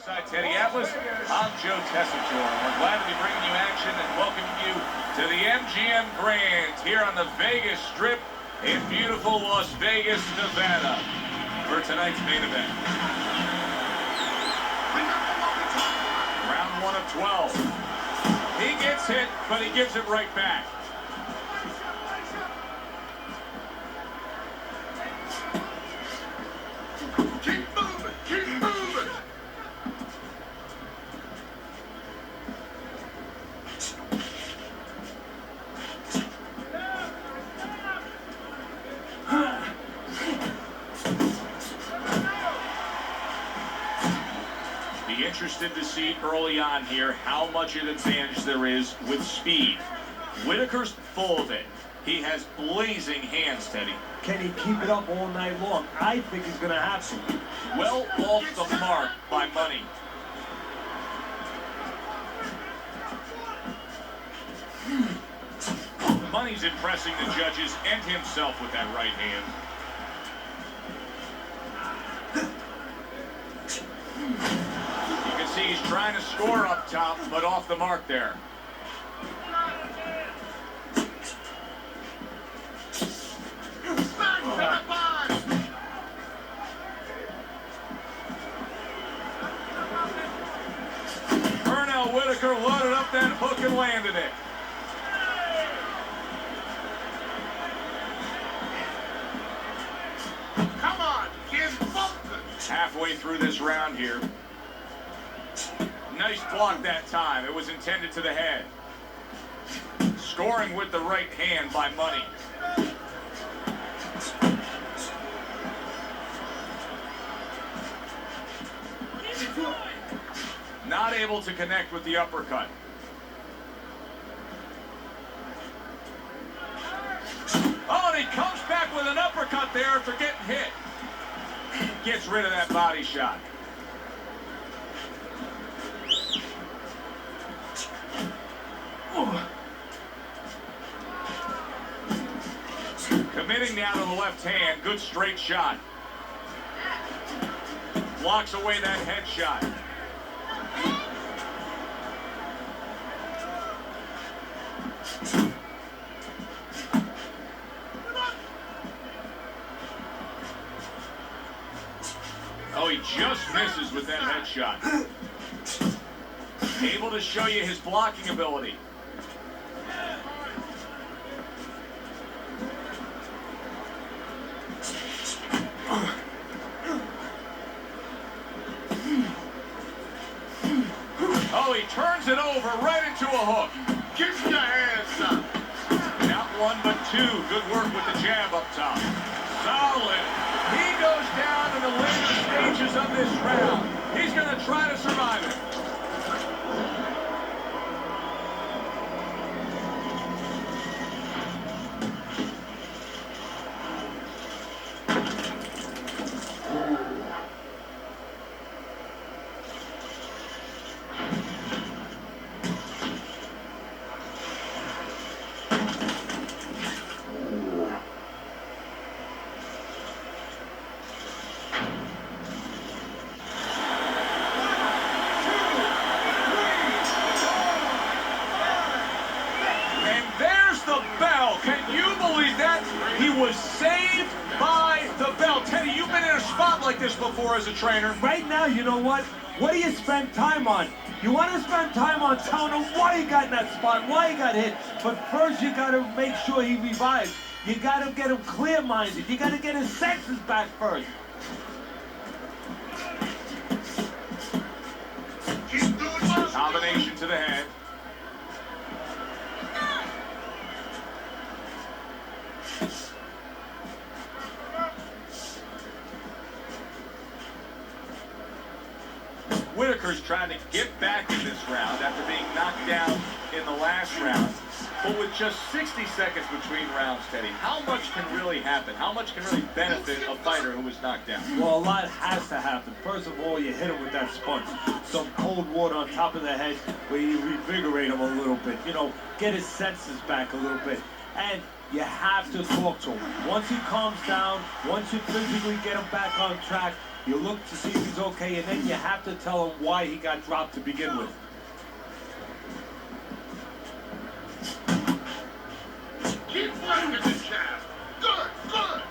Alongside Teddy Atlas, I'm Joe Tessitore. We're glad to be bringing you action and welcoming you to the MGM Grand here on the Vegas Strip in beautiful Las Vegas, Nevada for tonight's main event. Round 1 of 12. He gets hit, but he gives it right back. Be interested to see early on here how much an advantage there is with speed. Whitaker's full of it. He has blazing hands, Teddy. Can he keep it up all night long? I think he's going to have to. Well off the mark by money. Money's impressing the judges and himself with that right hand. You can see he's trying to score up top, but off the mark there. Pernell Whitaker loaded up that hook and landed it. Come on, here's focus. Halfway through this round here. Nice block that time. It was intended to the head. Scoring with the right hand by Money. Not able to connect with the uppercut. Oh, and he comes back with an uppercut there after getting hit. Gets rid of that body shot. Committing now to the left hand. Good straight shot. Blocks away that head shot. Oh, he just misses with that head shot. Able to show you his blocking ability. Oh, he turns it over right into a hook. Get your hands up. Not one, but two. Good work with the jab up top. Solid. He goes down in the later stages of this round. He's going to try to survive it. He was saved by the bell. Teddy, you've been in a spot like this before as a trainer. Right now, you know what? What do you spend time on? You want to spend time on telling him why he got in that spot, why he got hit. But first, you got to make sure he revives. You got to get him clear-minded. You got to get his senses back first. Combination to the head. Whitaker's trying to get back in this round after being knocked down in the last round. But with just 60 seconds between rounds, Teddy, how much can really happen? How much can really benefit a fighter who was knocked down? Well, a lot has to happen. First of all, you hit him with that sponge. Some cold water on top of the head where you revigorate him a little bit. You know, get his senses back a little bit. And you have to talk to him. Once he calms down, once you physically get him back on track, You look to see if he's okay, and then you have to tell him why he got dropped to begin with. Keep working the jab. Good, good.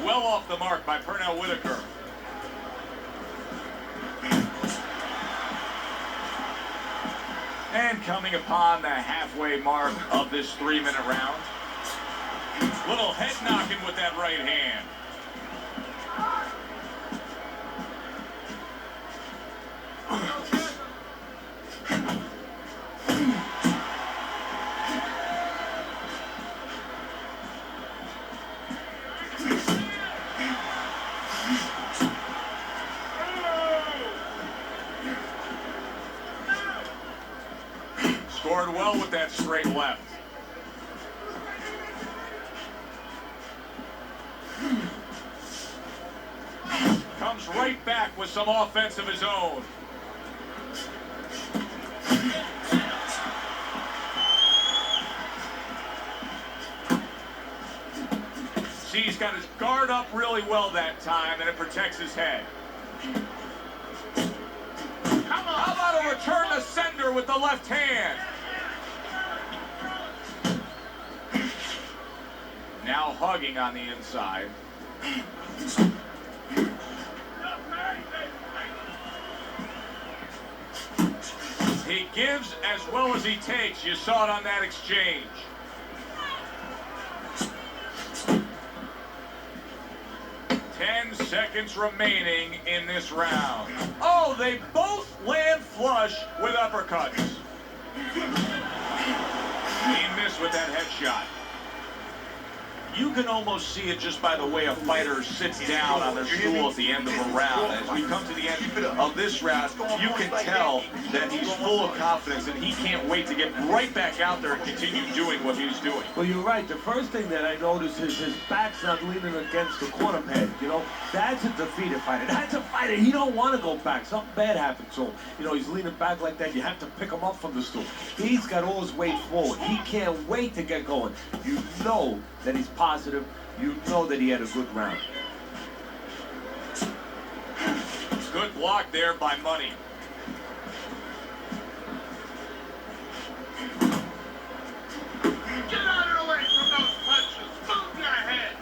Well off the mark by Pernell Whitaker. And coming upon the halfway mark of this 3-minute round. Little head knocking with that right hand. Scored well with that straight left. Comes right back with some offense of his own. See, he's got his guard up really well that time, and it protects his head. How about a return to sender with the left hand? Now hugging on the inside. He gives as well as he takes. You saw it on that exchange. Ten seconds remaining in this round. Oh, they both land flush with uppercuts. He missed with that headshot. You can almost see it just by the way a fighter sits down on their stool at the end of a round. As we come to the end of this round, you can tell that he's full of confidence and he can't wait to get right back out there and continue doing what he's doing. Well, you're right. The first thing that I noticed is his back's not leaning against the corner pad. You know, that's a defeated fighter. That's a fighter. He don't want to go back. Something bad happened to him. You know, he's leaning back like that. You have to pick him up from the stool. He's got all his weight forward. He can't wait to get going. You know that he's positive. You know that he had a good round. Good block there by Money. Get out of the way from those punches. Move your head.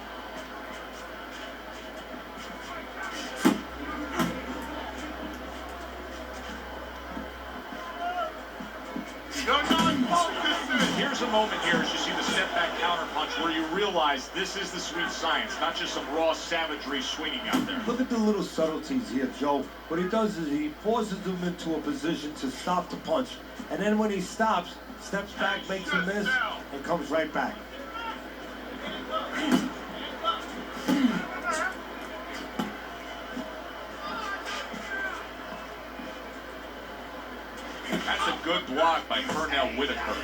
You're not focusing. Here's a moment here as you see the step back counter punch where you realize this is the sweet science, not just some raw savagery swinging out there. Look at the little subtleties here, Joe. What he does is he forces him into a position to stop the punch. And then when he stops, steps back, makes a miss, and comes right back. That's a good block by Pernell Whitaker.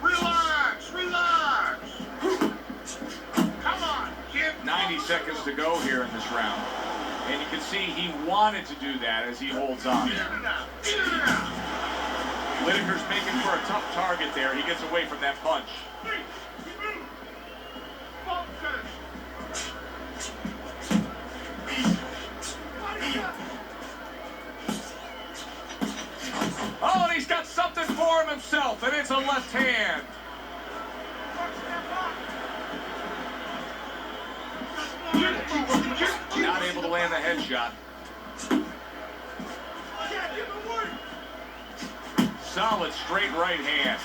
Relax, relax. Come on, kid. 90 seconds to go here in this round. And you can see he wanted to do that as he holds on. Get it out. Get it out. Whitaker's making for a tough target there. He gets away from that punch. Oh, and he's got something for him himself, and it's a left hand. Not able to land the headshot. Solid straight right hand.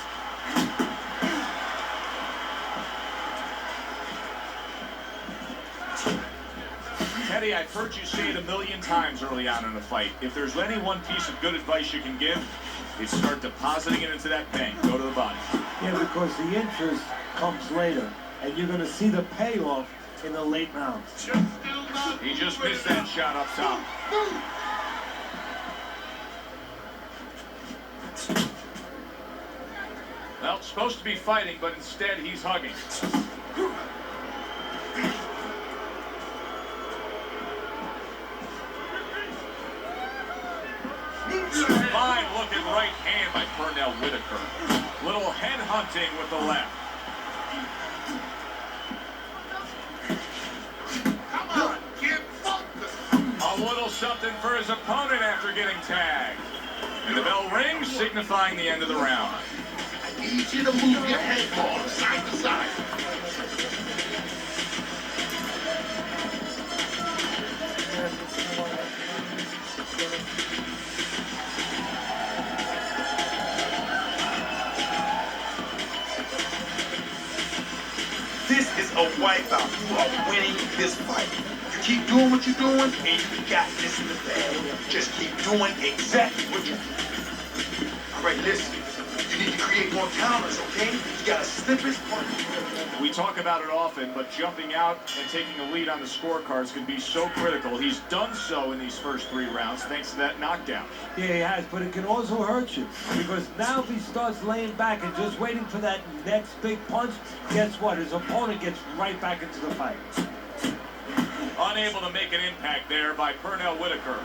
Teddy, I've heard you say it a million times early on in the fight. If there's any one piece of good advice you can give, it's start depositing it into that bank. Go to the body. Yeah, because the interest comes later, and you're going to see the payoff in the late rounds. He just missed that shot up top. Well, supposed to be fighting, but instead he's hugging. Fine looking right hand by Pernell Whitaker. Little head hunting with the left. Come on, kid, focus. A little something for his opponent after getting tagged. And the bell rings, signifying the end of the round. I need you to move your head more, side to side. This is a wipeout. You are winning this fight. You keep doing what you're doing, and you got this in the bag. Just keep doing exactly what you're doing. All right, listen. You need to create more counters, okay? You gotta slip his punch. We talk about it often, but jumping out and taking a lead on the scorecards can be so critical. He's done so in these first 3 rounds thanks to that knockdown. Yeah, he has, but it can also hurt you. Because now if he starts laying back and just waiting for that next big punch, guess what? His opponent gets right back into the fight. Unable to make an impact there by Pernell Whitaker.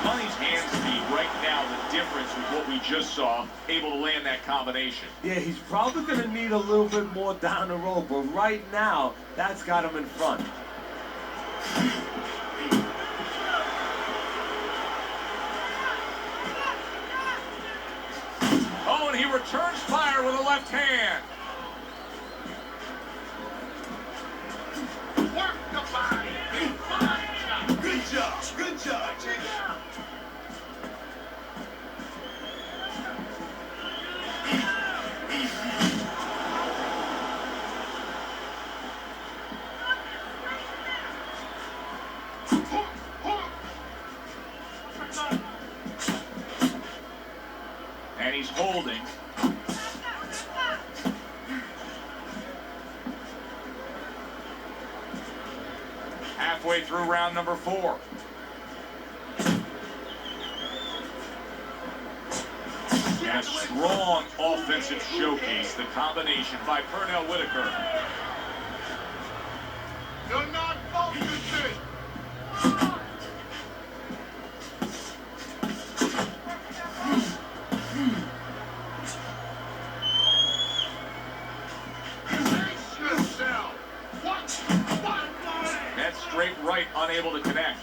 Money's hands be right now the difference with what we just saw, able to land that combination. Yeah, he's probably going to need a little bit more down the road, but right now, that's got him in front. Oh, and he returns fire with a left hand. Work the body. Good job, Jake. And he's holding. Halfway through round number 4. And a strong offensive showcase, the combination by Pernell Whitaker. You're not focusing. Brace yourself. What? That straight right, unable to connect.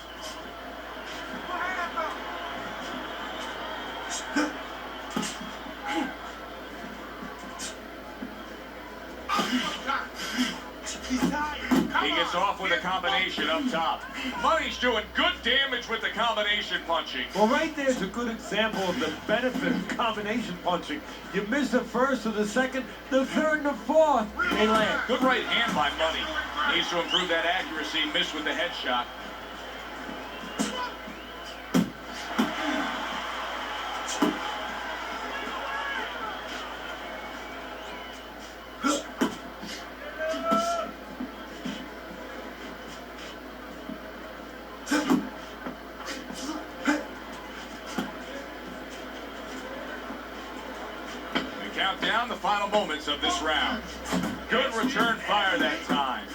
He gets off with a combination up top. Money's doing good damage with the combination punching. Well, right there's a good example of the benefit of combination punching. You miss the first or the second, the third and the fourth, they land. Good right hand by Money. Needs to improve that accuracy, missed with the headshot. Count down the final moments of this round. Good return fire that time.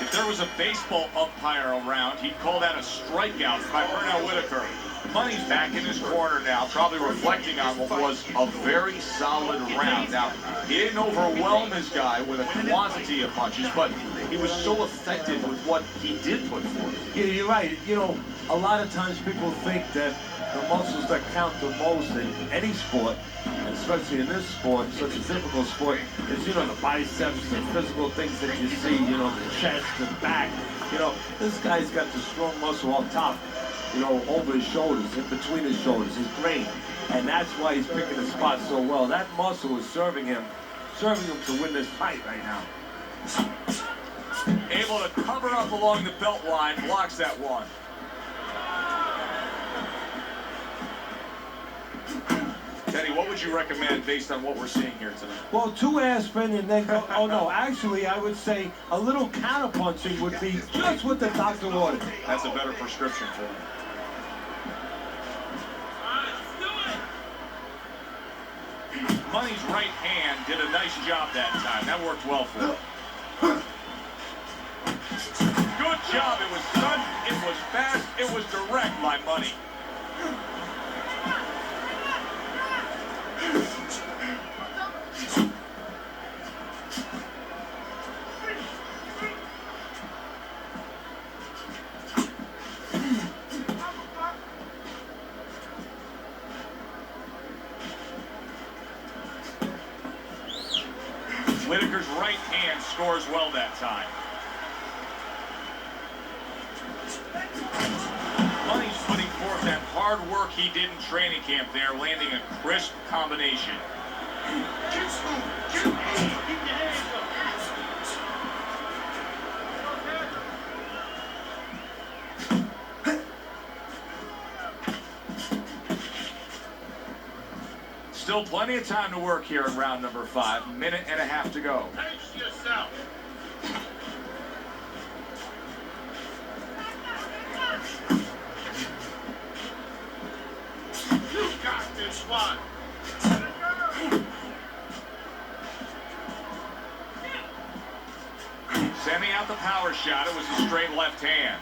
If there was a baseball umpire around, he'd call that a strikeout by Pernell Whitaker. Money's back in his corner now, probably reflecting on what was a very solid round. Now, he didn't overwhelm his guy with a quantity of punches, but he was so effective with what he did put forth. Yeah, you're right. You know, a lot of times people think that the muscles that count the most in any sport, and especially in this sport, such a difficult sport, is, you know, the biceps, the physical things that you see, you know, the chest and back. You know, this guy's got the strong muscle up top, you know, over his shoulders, in between his shoulders, his brain. And that's why he's picking the spot so well. That muscle is serving him to win this fight right now. Able to cover up along the belt line, blocks that one. Teddy what would you recommend based on what we're seeing here tonight? Well, 2 aspirin and then go, oh no, actually I would say a little counterpunching would be just what the doctor ordered. That's a better prescription for him. Money's right hand did a nice job that time. That worked well for him. Good job. It was sudden, it was fast, it was direct by Money. Whitaker's right hand scores well that time. Money's putting forth that hard work he did in training camp there, landing a crisp combination. Still plenty of time to work here in round number 5. Minute and a half to go. Pace yourself. You got this one. Sending out the power shot. It was a straight left hand.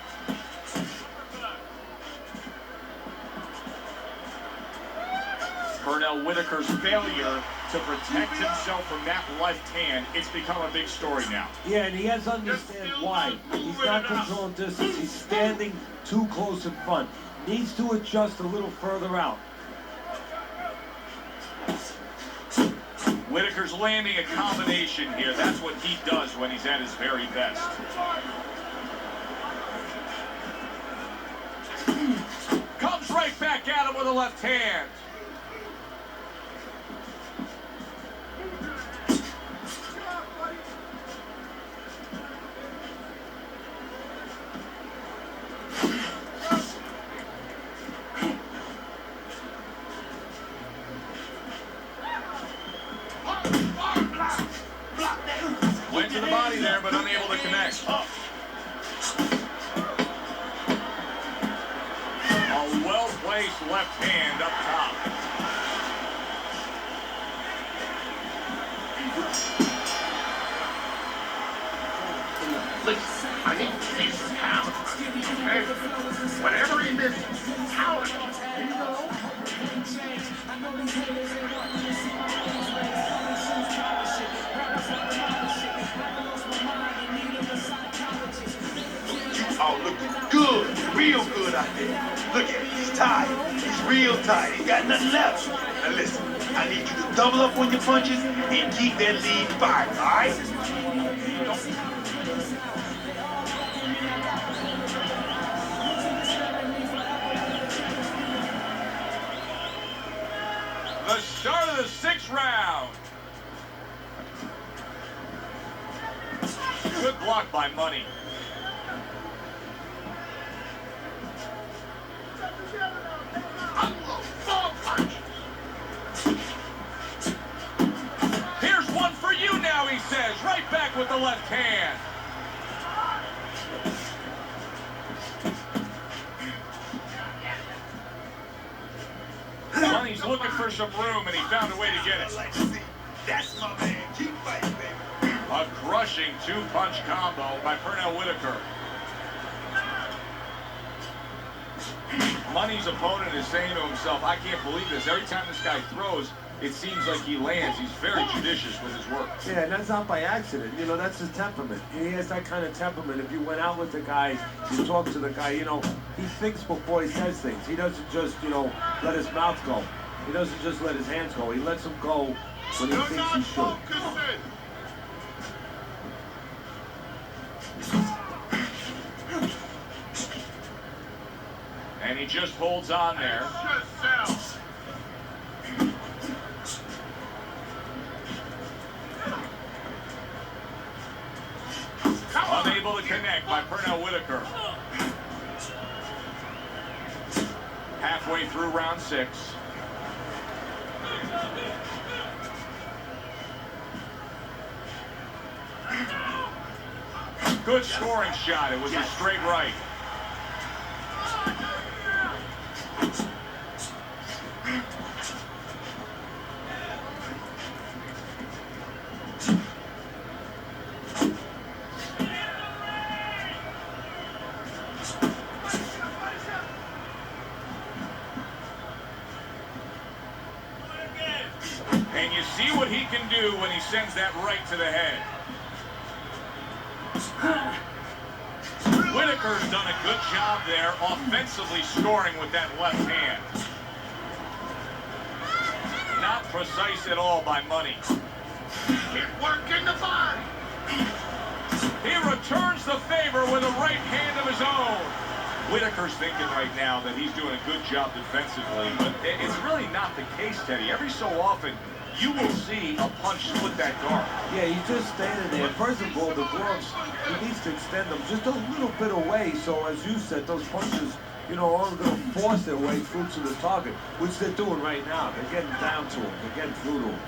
Pernell Whitaker's failure to protect himself from that left hand, it's become a big story now. Yeah, and he has to understand why. He's not controlling distance. He's standing too close in front. Needs to adjust a little further out. Whitaker's landing a combination here. That's what he does when he's at his very best. Comes right back at him with a left hand. Went to the body there, but unable to connect. A well-placed left hand up top. Listen, I need to see some talent. Okay? Whatever he misses, talent. Oh, looking good, real good out there. Look at him, he's tired. He's real tired. He got nothing left. Now listen, I need you to double up on your punches and keep that lead fired, all right? The start of the 6th round. Good block by Money. Here's one for you now, he says. Right back with the left hand. Money's looking for some room, and he found a way to get it. That's my man. Keep fighting, baby. A crushing 2-punch combo by Pernell Whitaker. Money's opponent is saying to himself, I can't believe this. Every time this guy throws, it seems like he lands. He's very judicious with his work. Yeah, and that's not by accident. You know, that's his temperament. He has that kind of temperament. If you went out with the guy, you talk to the guy, you know, he thinks before he says things. He doesn't just, you know, let his mouth go. He doesn't just let his hands go. He lets them go when he thinks he should. And he just holds on there. Unable to connect by Pernell Whitaker. Halfway through round 6. Good scoring shot. It was a straight right. And you see what he can do when he sends that right to the head. Whitaker's done a good job there offensively scoring with that left hand. Not precise at all by Money. It worked in the body. He returns the favor with a right hand of his own. Whitaker's thinking right now that he's doing a good job defensively, but it's really not the case, Teddy. Every so often, you will see a punch split that guard. Yeah, he's just standing there. First of all, the gloves, he needs to extend them just a little bit away, so as you said, those punches, you know, are going to force their way through to the target, which they're doing right now. They're getting down to him. They're getting through to him.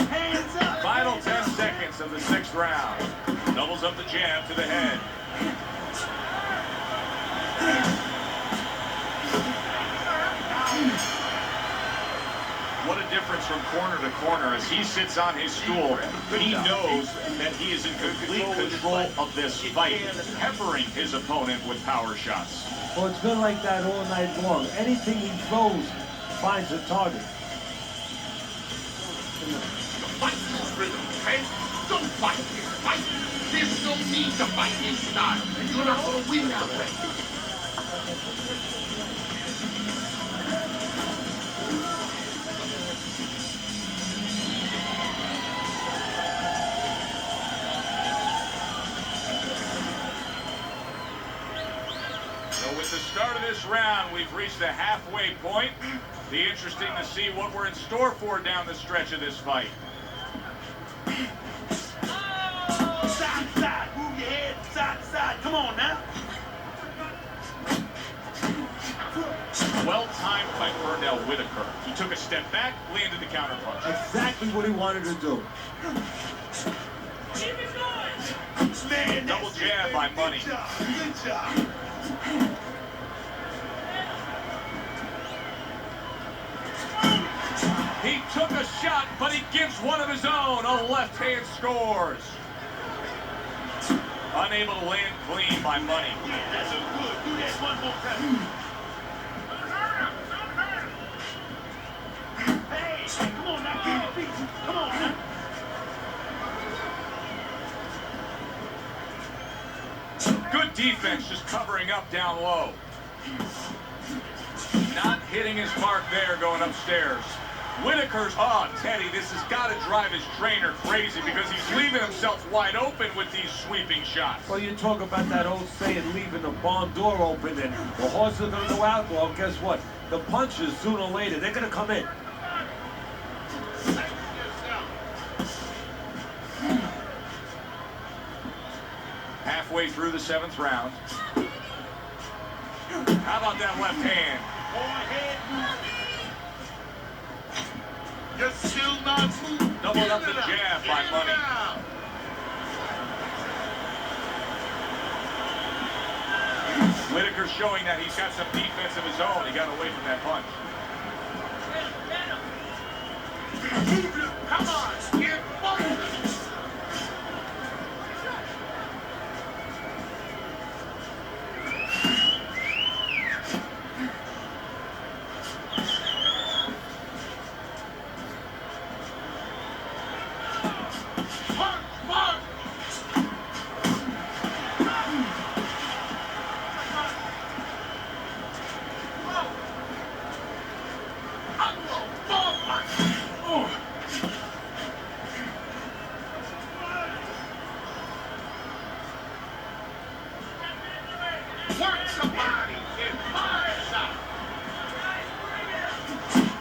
Hands up. Final 10 seconds of the 6th round. Doubles up the jab to the head. What a difference from corner to corner as he sits on his stool. He knows that he is in complete control of this fight, peppering his opponent with power shots. Well, it's been like that all night long. Anything he throws finds a target. Fight this rhythm, okay? Don't fight this fight. There's no need to fight this style. And you're not going to win that way. So with the start of this round, we've reached the halfway point. Be interesting to see what we're in store for down the stretch of this fight. Side, side. Move your head side to side. Come on now. Well timed by Pernell Whitaker. He took a step back, landed the counter punch. Exactly what he wanted to do. Man, Double jab by Money. Good job. Good job. He took a shot, but he gives one of his own. A left hand scores. Unable to land clean by Money. Yeah, that's so good. Do that one more time. Hey, come on now. Get your feet. Come on now. Good defense, just covering up down low. Not hitting his mark there going upstairs. Whitaker's, Teddy, this has got to drive his trainer crazy because he's leaving himself wide open with these sweeping shots. Well, you talk about that old saying, leaving the barn door open, and the horses are going to go out. Well, guess what? The punches, sooner or later, they're going to come in. Halfway through the 7th round. How about that left hand? Go ahead. You're still not moving. Doubled up the jab by Money. Whitaker showing that he's got some defense of his own. He got away from that punch. Come on, get focused.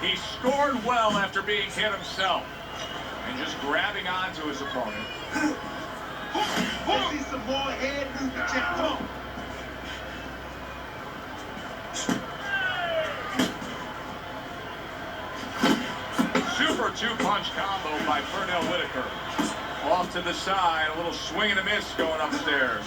He scored well after being hit himself and just grabbing onto his opponent. Let's see some more head movement, Jack. Come on. Super two-punch combo by Pernell Whitaker. Off to the side, a little swing and a miss going upstairs.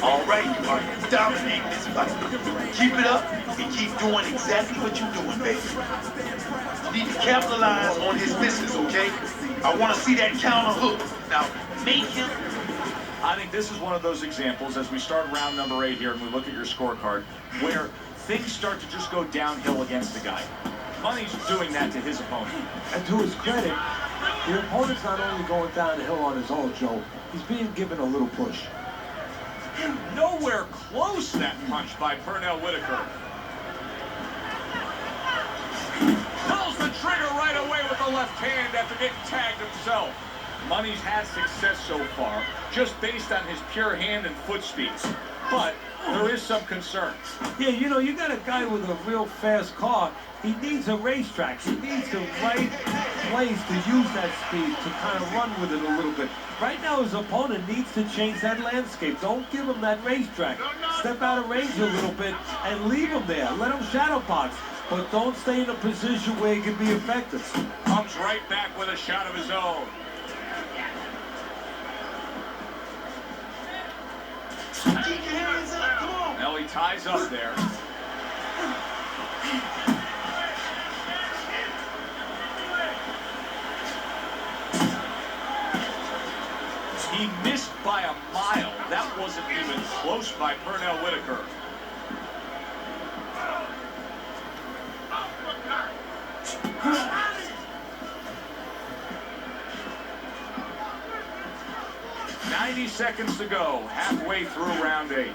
All right, you are dominating this fight. Keep it up and keep doing exactly what you're doing, baby. You need to capitalize on his misses, okay? I want to see that counter hook. Now, make him. I think this is one of those examples as we start round number 8 here and we look at your scorecard where things start to just go downhill against the guy. Money's doing that to his opponent. And to his credit, the opponent's not only going downhill on his own, Joe, he's being given a little push. Nowhere close that punch by Pernell Whitaker. Pulls the trigger right away with the left hand after getting tagged himself. Money's had success so far, just based on his pure hand and foot speeds. But there is some concern. Yeah, you know, you got a guy with a real fast car. He needs a racetrack. He needs the right place to use that speed to kind of run with it a little bit. Right now, his opponent needs to change that landscape. Don't give him that racetrack. Step out of range a little bit and leave him there. Let him shadow box. But don't stay in a position where he can be effective. Comes right back with a shot of his own. Keep your hands up, come on. Now he ties up there. He missed by a mile. That wasn't even close by Pernell Whitaker. "90 seconds to go, halfway through round 8.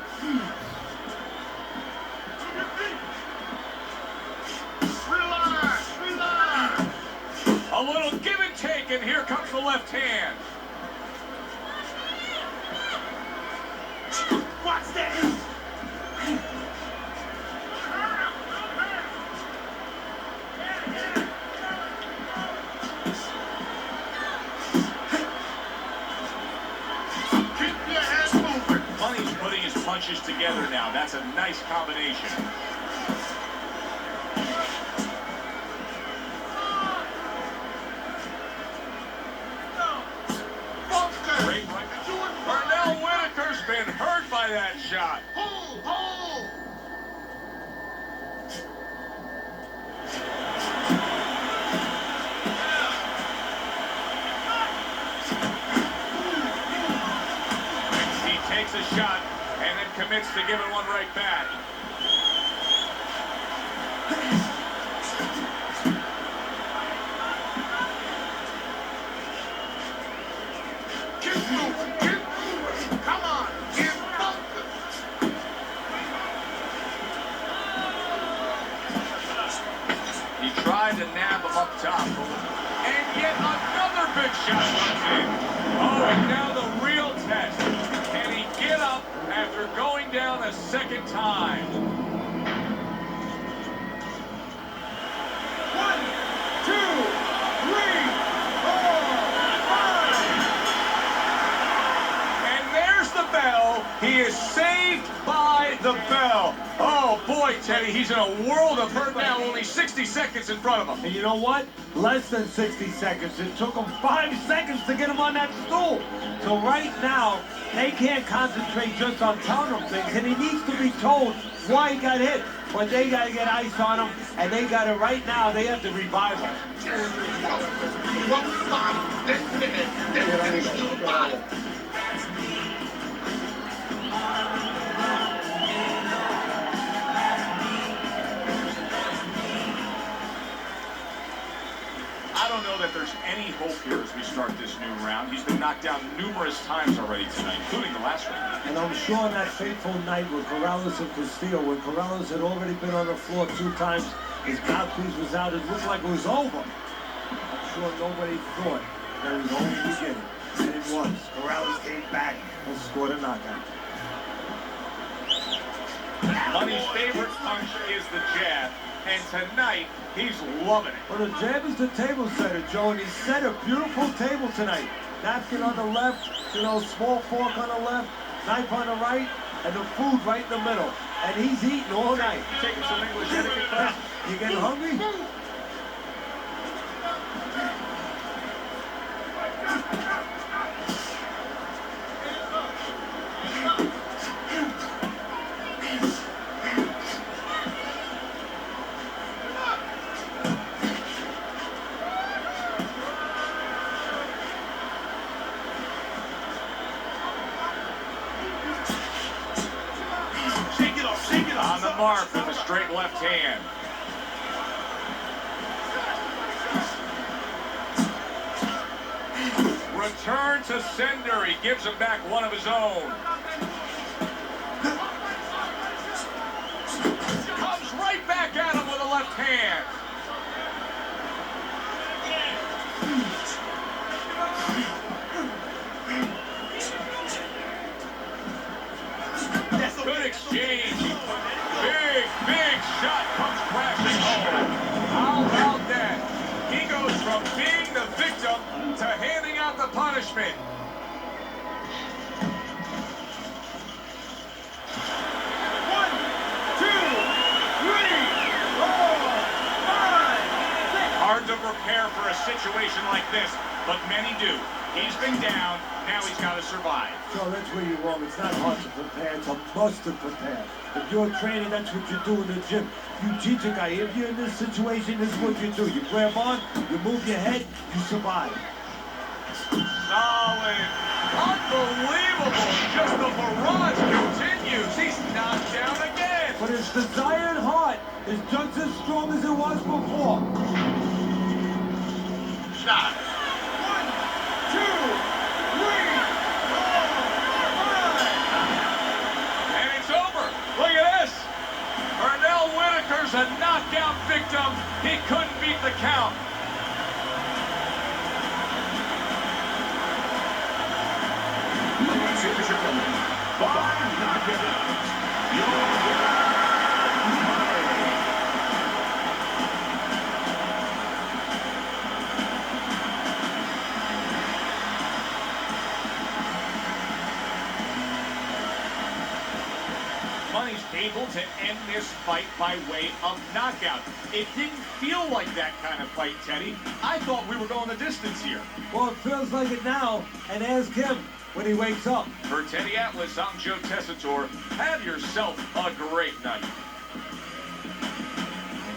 A little give and take, and here comes the left hand. Watch that. Money's putting his punches together now. That's a nice combination. Great right. Pernell Whitaker's been hurt by that shot. Takes a shot and then commits to giving one right back. Keep moving. Come on, get focused. He tried to nab him up top. And yet another big shot comes in. Oh, and now the real test. Can he get up after going down a second time? 1, 2, 3, 4, 5. And there's the bell. He is saved by the bell. Oh, boy, Teddy, he's in a world of hurt now. Only 60 seconds in front of him. And you know what? Less than 60 seconds. It took him 5 seconds to get him on that stool. So right now, they can't concentrate just on telling him things, and he needs to be told why he got hit. But they got to get ice on him, and they got to, right now, they have to revive him. One spot, then finish your body. I don't know that there's any hope here as we start this new round. He's been knocked down numerous times already tonight, including the last round. And I'm sure on that fateful night with Corrales and Castillo, when Corrales had already been on the floor 2 times, his mouthpiece was out, it looked like it was over. I'm sure nobody thought that it was only beginning. And it was. Morales came back and scored a knockout. Money's favorite punch is the jab, and tonight he's loving it. Well, the jab is the table setter, Joe, and he set a beautiful table tonight. Napkin on the left, small fork on the left, knife on the right, and the food right in the middle. And he's eating all night. Taking some English etiquette class. You getting hungry? On the mark with a straight left hand. Return to sender. He gives him back one of his own. Comes right back at him with a left hand. Good exchange. Big shot comes crashing home. How about that? He goes from being the victim to handing out the punishment. One, two, three, four, five, six. Hard to prepare for a situation like this, but many do. He's been down, now he's got to survive. So that's where you're wrong. It's not hard to prepare, it's a must to prepare. If you're training, that's what you do in the gym. You teach a guy, if you're in this situation, this is what you do. You grab on, you move your head, you survive. Solid. Unbelievable. Just the barrage continues. He's knocked down again. But his desire and heart is just as strong as it was before. Stop. One, two, three, four, five. And it's over. Look at this. Pernell Whitaker's a knockout victim. He couldn't beat the count. Money's able to end this fight by way of knockout. It didn't feel like that kind of fight, Teddy. I thought we were going the distance here. Well, it feels like it now, and ask him when he wakes up. For Teddy Atlas, I'm Joe Tessitore. Have yourself a great night.